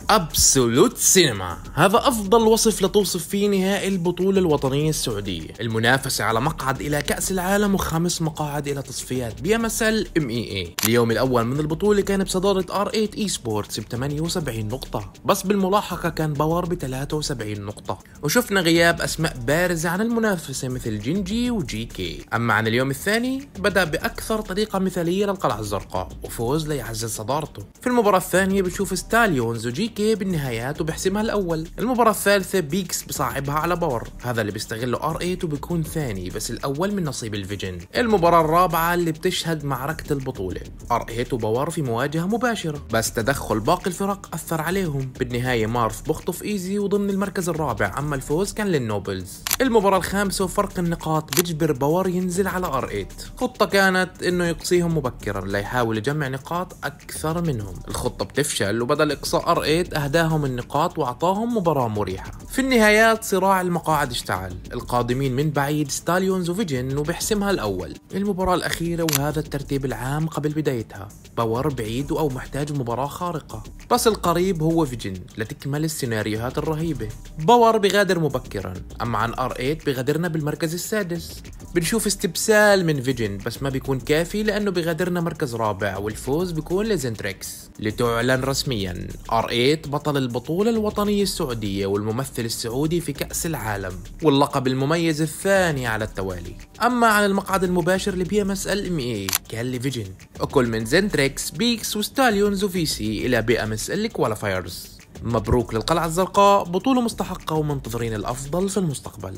أبسولوت سينما، هذا أفضل وصف لتوصف فيه نهائي البطولة الوطنية السعودية، المنافسة على مقعد إلى كأس العالم و5 مقاعد إلى تصفيات BMSL MEA. اليوم الأول من البطولة كان بصدارة R8 Esports ب 78 نقطة، بس بالملاحقة كان باور ب 73 نقطة، وشفنا غياب أسماء بارزة عن المنافسة مثل جينجي وجي كي. أما عن اليوم الثاني بدأ بأكثر طريقة مثالية للقلعة الزرقاء وفوز ليعزز صدارته. في المباراة الثانية بنشوف ستاليونز وجي كي بالنهايات وبيحسمها الأول. المباراة الثالثة بيكس بصعبها على باور، هذا اللي بيستغله R8 وبيكون ثاني بس الأول من نصيب الفيجن. المباراة الرابعة اللي بتشهد معركة البطولة، R8 وباور في مواجهة مباشرة، بس تدخل باقي الفرق أثر عليهم. بالنهاية مارف بخطف ايزي وضمن المركز الرابع، أما الفوز كان للنوبلز. المباراة الخامسة وفرق النقاط بيجبر باور ينزل على R8. خطة كانت إنه يقصيهم مبكرا ليحاول يجمع نقاط أكثر منهم. الخطة بتفشل وبدل إقصاء R8 أهداهم النقاط وأعطاهم مباراة مريحة. في النهايات صراع المقاعد اشتعل، القادمين من بعيد ستاليونز وفيجن وبيحسمها الأول. المباراة الأخيرة وهذا الترتيب العام قبل بدايتها، باور بعيد أو محتاج مباراة خارقة، بس القريب هو فيجن لتكمل السيناريوهات الرهيبة. باور بغادر مبكرا، أما عن R8 بغادرنا بالمركز السادس. بنشوف استبسال من فيجن بس ما بيكون كافي لأنه بغادرنا مركز رابع، والفوز بيكون لزنتريكس. لتعلن رسميا R8 بطل البطولة الوطنية السعودية والممثل السعودي في كأس العالم، واللقب المميز الثاني على التوالي. أما عن المقعد المباشر لBMSL MEA كان لفيجن، وكل من زنتريكس بيكس وستاليونز وفيسي إلى BMSL كواليفايرز. مبروك للقلعة الزرقاء، بطولة مستحقة ومنتظرين الأفضل في المستقبل.